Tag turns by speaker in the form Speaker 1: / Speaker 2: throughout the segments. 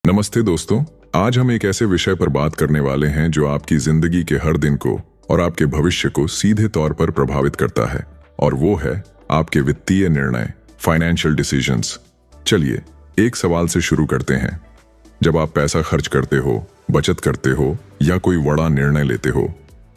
Speaker 1: नमस्ते दोस्तों। आज हम एक ऐसे विषय पर बात करने वाले हैं जो आपकी जिंदगी के हर दिन को और आपके भविष्य को सीधे तौर पर प्रभावित करता है, और वो है आपके वित्तीय निर्णय, फाइनेंशियल डिसीजंस। चलिए एक सवाल से शुरू करते हैं। जब आप पैसा खर्च करते हो, बचत करते हो या कोई बड़ा निर्णय लेते हो,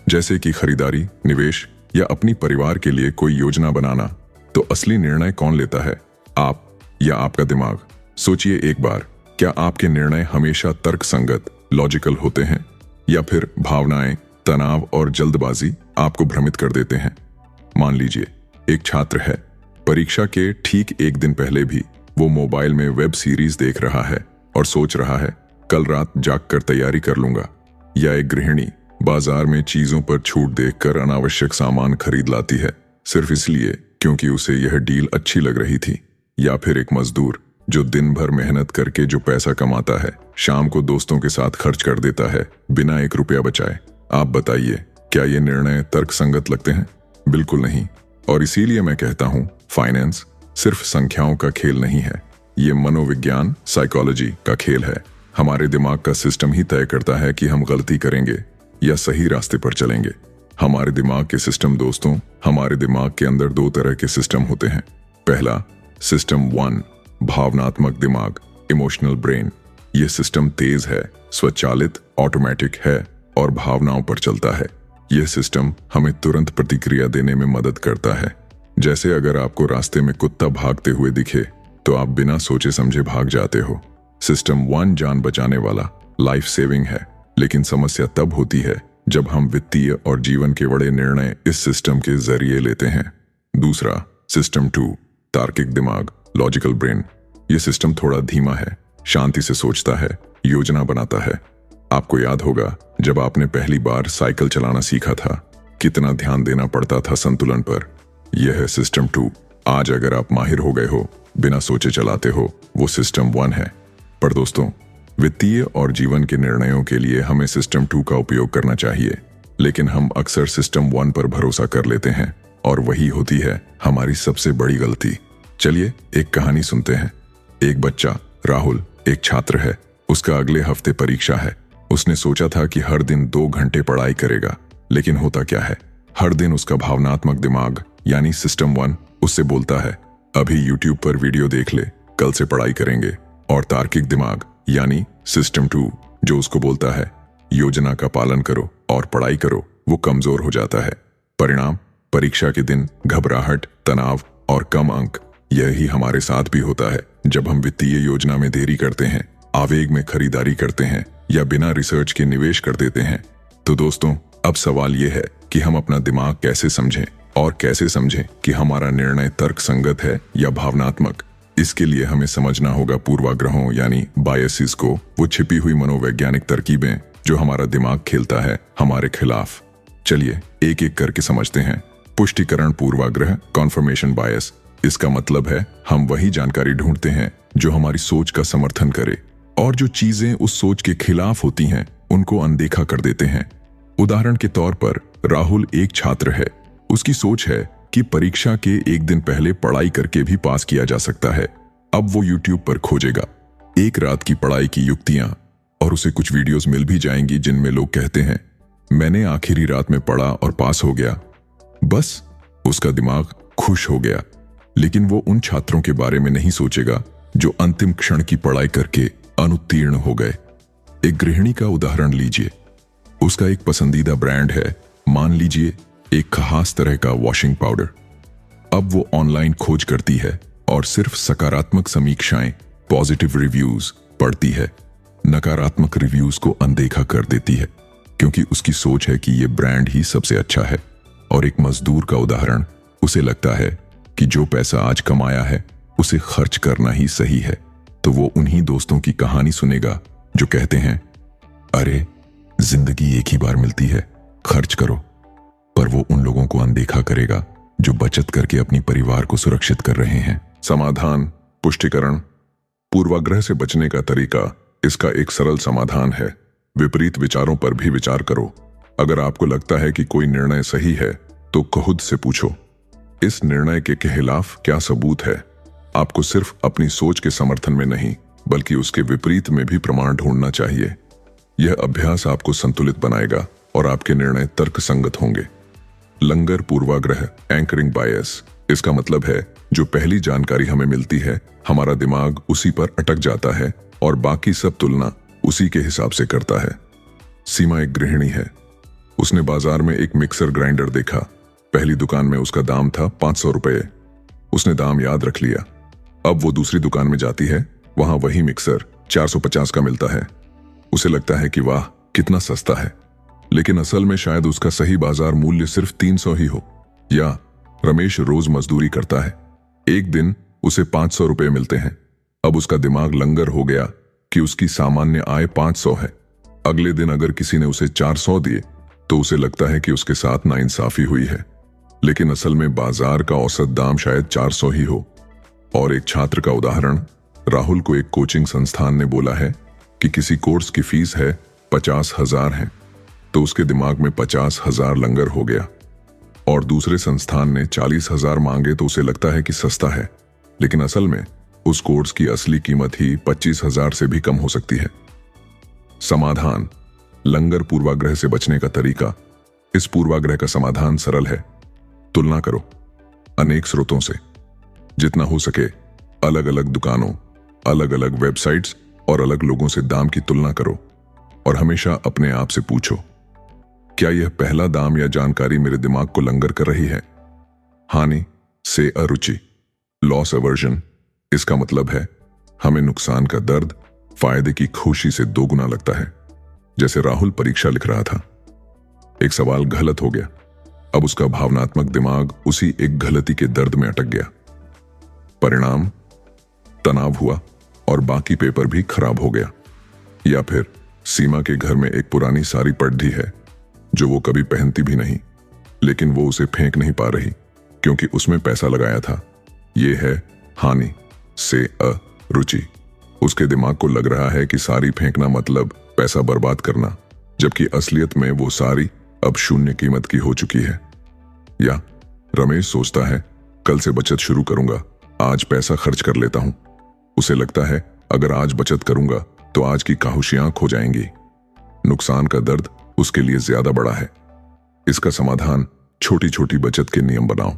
Speaker 1: जैसे कि खरीदारी, निवेश या अपनी परिवार के लिए कोई योजना बनाना, तो असली निर्णय कौन लेता है, आप या आपका दिमाग? सोचिए एक बार, क्या आपके निर्णय हमेशा तर्कसंगत, लॉजिकल होते हैं, या फिर भावनाएं, तनाव और जल्दबाजी आपको भ्रमित कर देते हैं? मान लीजिए एक छात्र है, परीक्षा के ठीक एक दिन पहले भी वो मोबाइल में वेब सीरीज देख रहा है और सोच रहा है कल रात जागकर तैयारी कर लूंगा। या एक गृहिणी बाजार में चीजों पर छूट देखकर अनावश्यक सामान खरीद लाती है सिर्फ इसलिए क्योंकि उसे यह डील अच्छी लग रही थी। या फिर एक मजदूर जो दिन भर मेहनत करके जो पैसा कमाता है, शाम को दोस्तों के साथ खर्च कर देता है बिना एक रुपया बचाए। आप बताइए, क्या ये निर्णय तर्कसंगत लगते हैं? बिल्कुल नहीं। और इसीलिए मैं कहता हूं, फाइनेंस सिर्फ संख्याओं का खेल नहीं है, ये मनोविज्ञान, साइकोलॉजी का खेल है। हमारे दिमाग का सिस्टम ही तय करता है कि हम गलती करेंगे या सही रास्ते पर चलेंगे। हमारे दिमाग के सिस्टम दोस्तों, हमारे दिमाग के अंदर दो तरह के सिस्टम होते हैं। पहला, सिस्टम 1, भावनात्मक दिमाग, इमोशनल ब्रेन। यह सिस्टम तेज है, स्वचालित, ऑटोमेटिक है और भावनाओं पर चलता है। यह सिस्टम हमें तुरंत प्रतिक्रिया देने में मदद करता है। जैसे अगर आपको रास्ते में कुत्ता भागते हुए दिखे तो आप बिना सोचे समझे भाग जाते हो। सिस्टम 1 जान बचाने वाला, लाइफ सेविंग है। लेकिन समस्या तब होती है जब हम वित्तीय और जीवन के बड़े निर्णय इस सिस्टम के जरिए लेते हैं। दूसरा, सिस्टम 2, तार्किक दिमाग, लॉजिकल ब्रेन। यह सिस्टम थोड़ा धीमा है, शांति से सोचता है, योजना बनाता है। आपको याद होगा जब आपने पहली बार साइकिल चलाना सीखा था, कितना ध्यान देना पड़ता था संतुलन पर। यह है सिस्टम 2। आज अगर आप माहिर हो गए हो, बिना सोचे चलाते हो, वो सिस्टम 1 है। पर दोस्तों, वित्तीय और जीवन के निर्णयों के लिए हमें सिस्टम 2 का उपयोग करना चाहिए, लेकिन हम अक्सर सिस्टम 1 पर भरोसा कर लेते हैं, और वही होती है हमारी सबसे बड़ी गलती। चलिए एक कहानी सुनते हैं। एक बच्चा, राहुल, एक छात्र है। उसका अगले हफ्ते परीक्षा है। उसने सोचा था कि हर दिन 2 घंटे पढ़ाई करेगा, लेकिन होता क्या है, हर दिन उसका भावनात्मक दिमाग यानी सिस्टम 1 उससे बोलता है, अभी यूट्यूब पर वीडियो देख ले, कल से पढ़ाई करेंगे। और तार्किक दिमाग यानी सिस्टम 2 जो उसको बोलता है, योजना का पालन करो और पढ़ाई करो, वो कमजोर हो जाता है। परिणाम, परीक्षा के दिन घबराहट, तनाव और कम अंक। यही हमारे साथ भी होता है जब हम वित्तीय योजना में देरी करते हैं, आवेग में खरीदारी करते हैं या बिना रिसर्च के निवेश कर देते हैं। तो दोस्तों, अब सवाल यह है कि हम अपना दिमाग कैसे समझें, और कैसे समझें कि हमारा निर्णय तर्कसंगत है या भावनात्मक। इसके लिए हमें समझना होगा पूर्वाग्रहों यानी बायसेस को, वो छिपी हुई मनोवैज्ञानिक तरकीबें जो हमारा दिमाग खेलता है हमारे खिलाफ। चलिए एक एक करके समझते हैं। पुष्टिकरण पूर्वाग्रह, कॉन्फर्मेशन बायस। इसका मतलब है हम वही जानकारी ढूंढते हैं जो हमारी सोच का समर्थन करे, और जो चीजें उस सोच के खिलाफ होती हैं उनको अनदेखा कर देते हैं। उदाहरण के तौर पर, राहुल एक छात्र है। उसकी सोच है कि परीक्षा के एक दिन पहले पढ़ाई करके भी पास किया जा सकता है। अब वो यूट्यूब पर खोजेगा एक रात की पढ़ाई की युक्तियां, और उसे कुछ वीडियोस मिल भी जाएंगी जिनमें लोग कहते हैं, मैंने आखिरी रात में पढ़ा और पास हो गया। बस उसका दिमाग खुश हो गया। लेकिन वो उन छात्रों के बारे में नहीं सोचेगा जो अंतिम क्षण की पढ़ाई करके अनुत्तीर्ण हो गए। एक गृहिणी का उदाहरण लीजिए। उसका एक पसंदीदा ब्रांड है, मान लीजिए एक खास तरह का वॉशिंग पाउडर। अब वो ऑनलाइन खोज करती है और सिर्फ सकारात्मक समीक्षाएं, पॉजिटिव रिव्यूज पढ़ती है। नकारात्मक रिव्यूज को अनदेखा कर देती है, क्योंकि उसकी सोच है कि ये ब्रांड ही सबसे अच्छा है। और एक मजदूर का उदाहरण, उसे लगता है कि जो पैसा आज कमाया है उसे खर्च करना ही सही है। तो वो उन्हीं दोस्तों की कहानी सुनेगा जो कहते हैं, अरे जिंदगी एक ही बार मिलती है, खर्च करो। पर वो उन लोगों को अनदेखा करेगा जो बचत करके अपनी परिवार को सुरक्षित कर रहे हैं। समाधान, पुष्टिकरण पूर्वाग्रह से बचने का तरीका। इसका एक सरल समाधान है, विपरीत विचारों पर भी विचार करो। अगर आपको लगता है कि कोई निर्णय सही है तो खुद से पूछो, इस निर्णय के खिलाफ क्या सबूत है? आपको सिर्फ अपनी सोच के समर्थन में नहीं, बल्कि उसके विपरीत में भी प्रमाण ढूंढना चाहिए। यह अभ्यास आपको संतुलित बनाएगा और आपके निर्णय तर्कसंगत होंगे। लंगर पूर्वाग्रह, एंकरिंग बायस। इसका मतलब है जो पहली जानकारी हमें मिलती है, हमारा दिमाग उसी पर अटक जाता है और बाकी सब तुलना उसी के हिसाब से करता है। सीमा एक गृहिणी है। उसने बाजार में एक मिक्सर ग्राइंडर देखा। पहली दुकान में उसका दाम था 500 रुपये। उसने दाम याद रख लिया। अब वो दूसरी दुकान में जाती है, वहां वही मिक्सर 450 का मिलता है। उसे लगता है कि वाह कितना सस्ता है, लेकिन असल में शायद उसका सही बाजार मूल्य सिर्फ 300 ही हो। या रमेश रोज मजदूरी करता है। एक दिन उसे 500 रुपये मिलते हैं। अब उसका दिमाग लंगर हो गया कि उसकी सामान्य आय 500 है। अगले दिन अगर किसी ने उसे 400 दिए तो उसे लगता है कि उसके साथ नाइंसाफी हुई है, लेकिन असल में बाजार का औसत दाम शायद 400 ही हो। और एक छात्र का उदाहरण, राहुल को एक कोचिंग संस्थान ने बोला है कि किसी कोर्स की फीस है 50,000 है, तो उसके दिमाग में 50,000 लंगर हो गया। और दूसरे संस्थान ने 40,000 मांगे तो उसे लगता है कि सस्ता है, लेकिन असल में उस कोर्स की असली कीमत ही 25,000 से भी कम हो सकती है। समाधान, लंगर पूर्वाग्रह से बचने का तरीका। इस पूर्वाग्रह का समाधान सरल है। तुलना करो अनेक स्रोतों से। जितना हो सके अलग अलग दुकानों, अलग अलग वेबसाइट्स और अलग लोगों से दाम की तुलना करो। और हमेशा अपने आप से पूछो, क्या यह पहला दाम या जानकारी मेरे दिमाग को लंगर कर रही है? हानि से अरुचि, लॉस अवर्जन। इसका मतलब है हमें नुकसान का दर्द फायदे की खुशी से दोगुना लगता है। जैसे राहुल परीक्षा लिख रहा था, एक सवाल गलत हो गया। अब उसका भावनात्मक दिमाग उसी एक गलती के दर्द में अटक गया। परिणाम, तनाव हुआ और बाकी पेपर भी खराब हो गया। या फिर सीमा के घर में एक पुरानी साड़ी पड़ी है जो वो कभी पहनती भी नहीं, लेकिन वो उसे फेंक नहीं पा रही क्योंकि उसमें पैसा लगाया था। ये है हानि से अरुचि। उसके दिमाग को लग रहा है कि साड़ी फेंकना मतलब पैसा बर्बाद करना, जबकि असलियत में वो साड़ी अब शून्य कीमत की हो चुकी है। या रमेश सोचता है कल से बचत शुरू करूंगा, आज पैसा खर्च कर लेता हूं। उसे लगता है अगर आज बचत करूंगा तो आज की काहुशियां खो जाएंगी। नुकसान का दर्द उसके लिए ज्यादा बड़ा है। इसका समाधान, छोटी छोटी बचत के नियम बनाओ।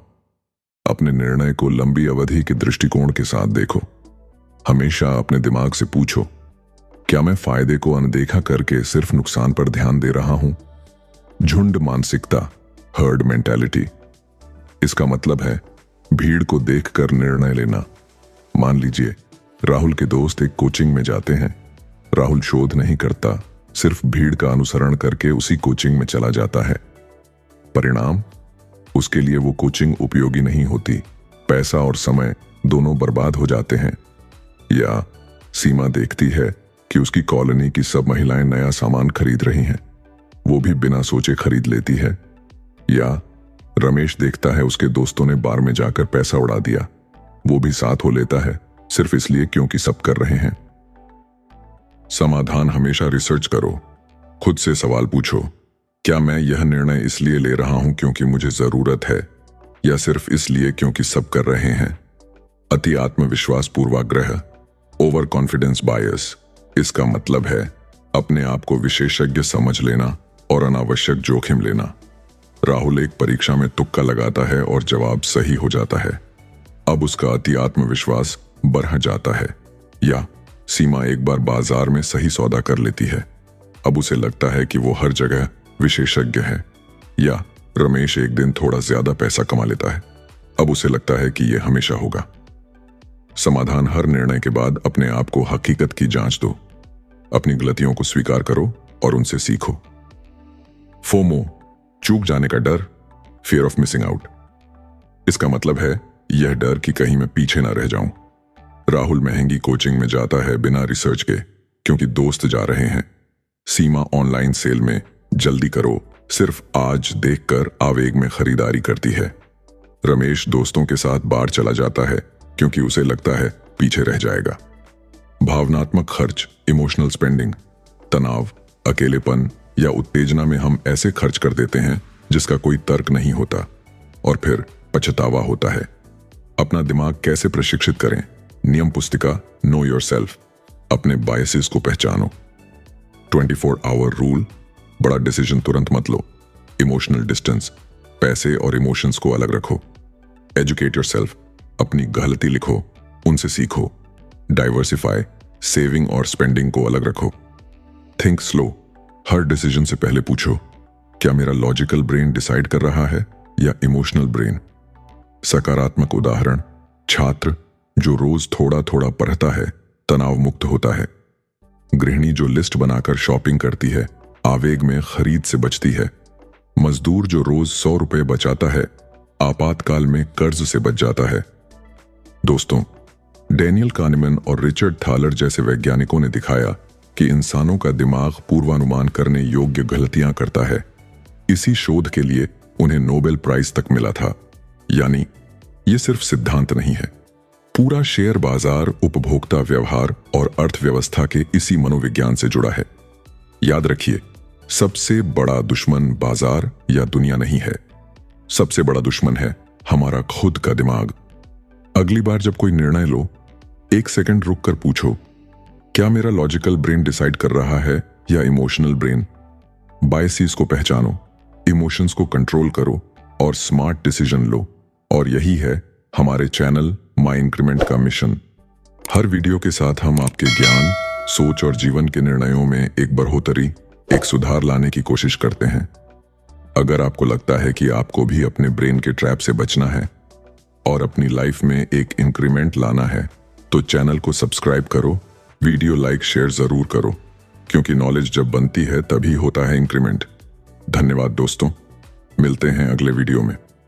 Speaker 1: अपने निर्णय को लंबी अवधि के दृष्टिकोण के साथ देखो। हमेशा अपने दिमाग से पूछो, क्या मैं फायदे को अनदेखा करके सिर्फ नुकसान पर ध्यान दे रहा हूं? झुंड मानसिकता, हर्ड मेंटालिटी। इसका मतलब है भीड़ को देखकर निर्णय लेना। मान लीजिए राहुल के दोस्त एक कोचिंग में जाते हैं। राहुल शोध नहीं करता, सिर्फ भीड़ का अनुसरण करके उसी कोचिंग में चला जाता है। परिणाम, उसके लिए वो कोचिंग उपयोगी नहीं होती। पैसा और समय दोनों बर्बाद हो जाते हैं। या सीमा देखती है कि उसकी कॉलोनी की सब महिलाएं नया सामान खरीद रही हैं, वो भी बिना सोचे खरीद लेती है। या रमेश देखता है उसके दोस्तों ने बार में जाकर पैसा उड़ा दिया, वो भी साथ हो लेता है सिर्फ इसलिए क्योंकि सब कर रहे हैं। समाधान, हमेशा रिसर्च करो। खुद से सवाल पूछो, क्या मैं यह निर्णय इसलिए ले रहा हूं क्योंकि मुझे जरूरत है, या सिर्फ इसलिए क्योंकि सब कर रहे हैं? अति आत्मविश्वास पूर्वाग्रह, ओवर कॉन्फिडेंस बायस। इसका मतलब है अपने आप को विशेषज्ञ समझ लेना और अनावश्यक जोखिम लेना। राहुल एक परीक्षा में तुक्का लगाता है और जवाब सही हो जाता है। अब उसका अति आत्मविश्वास बढ़ जाता है। या सीमा एक बार बाजार में सही सौदा कर लेती है। अब उसे लगता है कि वो हर जगह विशेषज्ञ है। या रमेश एक दिन थोड़ा ज्यादा पैसा कमा लेता है। अब उसे लगता है कि यह हमेशा होगा। समाधान, हर निर्णय के बाद अपने आप को हकीकत की जांच दो। अपनी गलतियों को स्वीकार करो और उनसे सीखो। फोमो, चूक जाने का डर, फियर ऑफ मिसिंग आउट। इसका मतलब है यह डर कि कहीं मैं पीछे ना रह जाऊं। राहुल महंगी कोचिंग में जाता है बिना रिसर्च के, क्योंकि दोस्त जा रहे हैं। सीमा ऑनलाइन सेल में जल्दी करो सिर्फ आज देखकर आवेग में खरीदारी करती है। रमेश दोस्तों के साथ बाहर चला जाता है क्योंकि उसे लगता है पीछे रह जाएगा। भावनात्मक खर्च, इमोशनल स्पेंडिंग। तनाव, अकेलेपन या उत्तेजना में हम ऐसे खर्च कर देते हैं जिसका कोई तर्क नहीं होता और फिर पछतावा होता है। अपना दिमाग कैसे प्रशिक्षित करें? नियम पुस्तिका नो योरसेल्फ। अपने बायसेस को पहचानो। 24 आवर रूल, बड़ा डिसीजन तुरंत मत लो। इमोशनल डिस्टेंस, पैसे और इमोशंस को अलग रखो। एजुकेट योरसेल्फ, अपनी गलती लिखो, उनसे सीखो। डाइवर्सिफाई, सेविंग और स्पेंडिंग को अलग रखो। थिंक स्लो, हर डिसीजन से पहले पूछो, क्या मेरा लॉजिकल ब्रेन डिसाइड कर रहा है या इमोशनल ब्रेन? सकारात्मक उदाहरण, छात्र जो रोज थोड़ा थोड़ा पढ़ता है तनाव मुक्त होता है। गृहिणी जो लिस्ट बनाकर शॉपिंग करती है आवेग में खरीद से बचती है। मजदूर जो रोज 100 रुपए बचाता है आपातकाल में कर्ज से बच जाता है। दोस्तों, डैनियल कानेमन और रिचर्ड थालर जैसे वैज्ञानिकों ने दिखाया कि इंसानों का दिमाग पूर्वानुमान करने योग्य गलतियां करता है। इसी शोध के लिए उन्हें नोबेल प्राइज तक मिला था। यानी ये सिर्फ सिद्धांत नहीं है, पूरा शेयर बाजार, उपभोक्ता व्यवहार और अर्थव्यवस्था के इसी मनोविज्ञान से जुड़ा है। याद रखिए, सबसे बड़ा दुश्मन बाजार या दुनिया नहीं है, सबसे बड़ा दुश्मन है हमारा खुद का दिमाग। अगली बार जब कोई निर्णय लो, 1 सेकंड रुक कर पूछो, क्या मेरा लॉजिकल ब्रेन डिसाइड कर रहा है या इमोशनल ब्रेन? बायसेस को पहचानो, इमोशंस को कंट्रोल करो और स्मार्ट डिसीजन लो। और यही है हमारे चैनल माय इंक्रीमेंट का मिशन। हर वीडियो के साथ हम आपके ज्ञान, सोच और जीवन के निर्णयों में एक बढ़ोतरी, एक सुधार लाने की कोशिश करते हैं। अगर आपको लगता है कि आपको भी अपने ब्रेन के ट्रैप से बचना है और अपनी लाइफ में एक इंक्रीमेंट लाना है, तो चैनल को सब्सक्राइब करो, वीडियो लाइक शेयर जरूर करो, क्योंकि नॉलेज जब बनती है तभी होता है इंक्रीमेंट। धन्यवाद दोस्तों, मिलते हैं अगले वीडियो में।